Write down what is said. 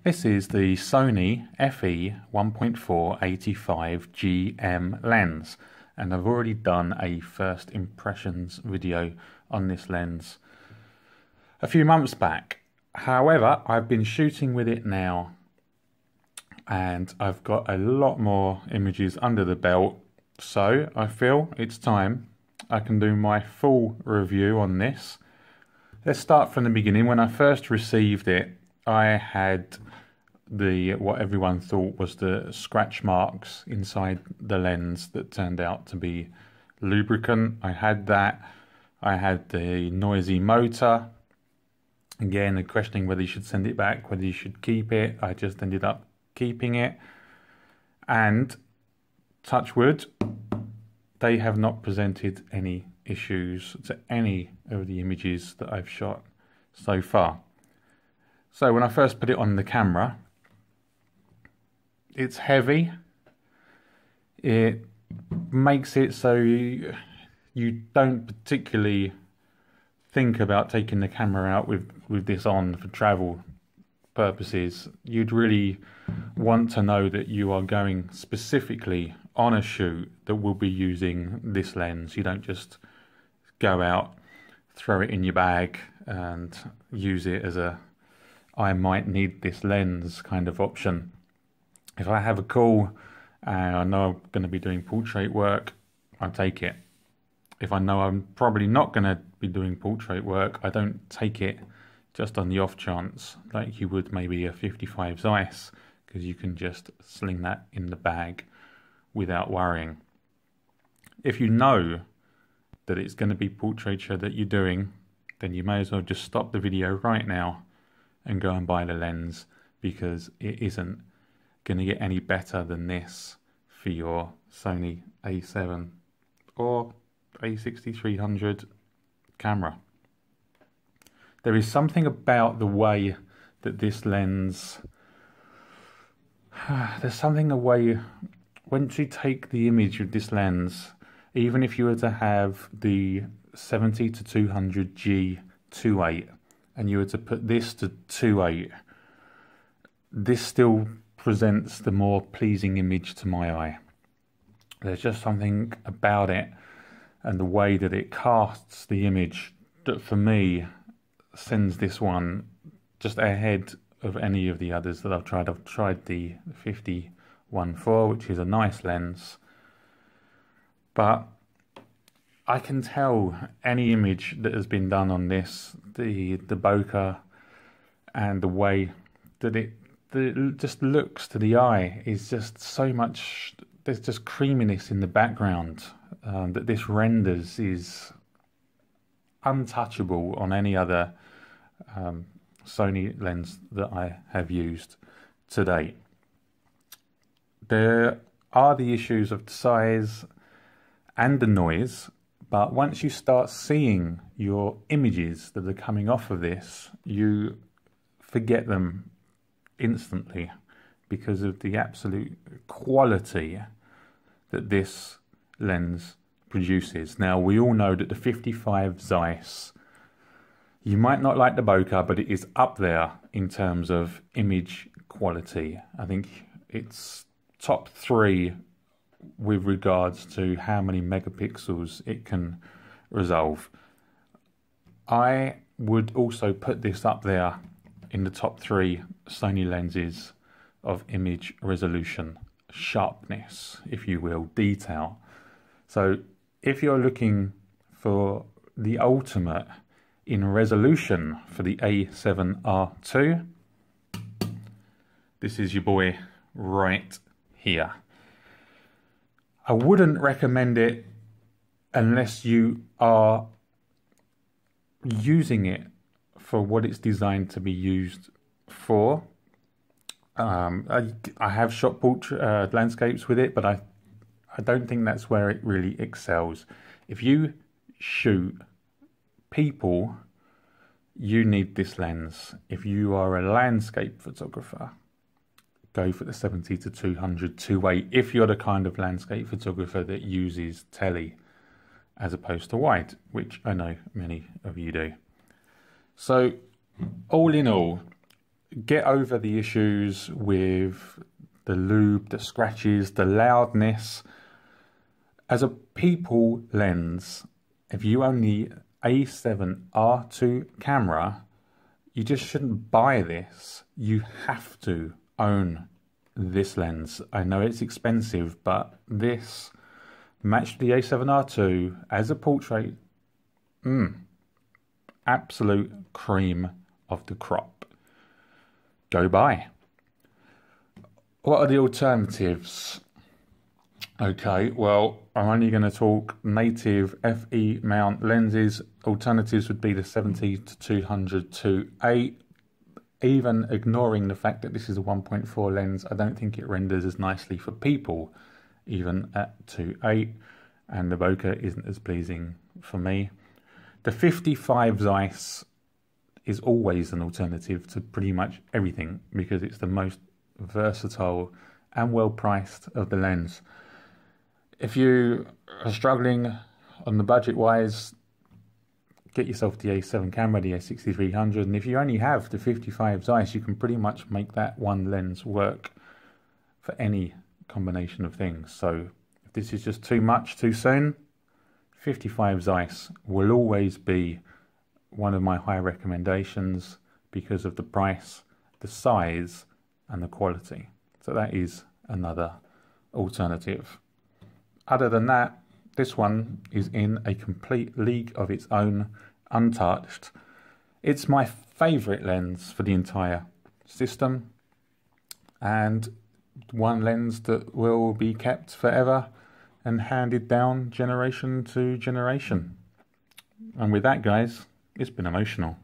This is the Sony FE1.4 85GM lens, and I've already done a first impressions video on this lens a few months back. However, I've been shooting with it now and I've got a lot more images under the belt, so I feel it's time I can do my full review on this. Let's start from the beginning. When I first received it, I had what everyone thought was the scratch marks inside the lens that turned out to be lubricant. I had that. I had the noisy motor. Again, questioning whether you should send it back, whether you should keep it. I just ended up keeping it. And touch wood, they have not presented any issues to any of the images that I've shot so far. So when I first put it on the camera, it's heavy. It makes it so you don't particularly think about taking the camera out with this on for travel purposes. You'd really want to know that you are going specifically on a shoot that will be using this lens. You don't just go out, throw it in your bag and use it as a I might need this lens kind of option. If I have a call and I know I'm going to be doing portrait work, I take it. If I know I'm probably not going to be doing portrait work, I don't take it just on the off chance like you would maybe a 55 Zeiss, because you can just sling that in the bag without worrying. If you know that it's going to be portraiture that you're doing, then you may as well just stop the video right now and go and buy the lens, because it isn't going to get any better than this for your Sony A7 or A6300 camera. There is something about the way that this lens, there's something away, once you take the image of this lens, even if you were to have the 70-200G 2.8 and you were to put this to 2.8, this still presents the more pleasing image to my eye. There's just something about it and the way that it casts the image that for me sends this one just ahead of any of the others that I've tried. I've tried the 50-1.4, which is a nice lens, but I can tell any image that has been done on this, the bokeh and the way that it just looks to the eye is just so much, there's just creaminess in the background that this renders is untouchable on any other Sony lens that I have used to date. There are the issues of the size and the noise, but once you start seeing your images that are coming off of this, you forget them instantly because of the absolute quality that this lens produces. Now, we all know that the 55 Zeiss, you might not like the bokeh, but it is up there in terms of image quality. I think it's top 3 with regards to how many megapixels it can resolve. I would also put this up there in the top 3 Sony lenses of image resolution, sharpness, if you will, detail. So if you're looking for the ultimate in resolution for the A7R2, this is your boy right here. I wouldn't recommend it unless you are using it for what it's designed to be used for. I have shot portrait landscapes with it, but I don't think that's where it really excels. If you shoot people, you need this lens. If you are a landscape photographer, go for the 70-200 2.8 if you're the kind of landscape photographer that uses tele as opposed to wide, which I know many of you do. So all in all, get over the issues with the lube, the scratches, the loudness. As a people lens, if you own the A7R2 camera, you just shouldn't buy this. You have to own this lens. I know it's expensive, but this matched the A7R2 as a portrait. Absolute cream of the crop. Go buy. What are the alternatives? Okay, well, I'm only going to talk native FE mount lenses. Alternatives would be the 70 to 200 to 8. Even ignoring the fact that this is a 1.4 lens, I don't think it renders as nicely for people, even at 2.8, and the bokeh isn't as pleasing for me. The 55 Zeiss is always an alternative to pretty much everything because it's the most versatile and well priced of the lens. If you are struggling on the budget wise, get yourself the A7 camera, the A6300, and if you only have the 55 Zeiss, you can pretty much make that one lens work for any combination of things. So if this is just too much too soon, 55 Zeiss will always be one of my high recommendations because of the price, the size, and the quality. So that is another alternative. Other than that, this one is in a complete league of its own, untouched. It's my favourite lens for the entire system, and one lens that will be kept forever and handed down generation to generation. And with that, guys, it's been emotional.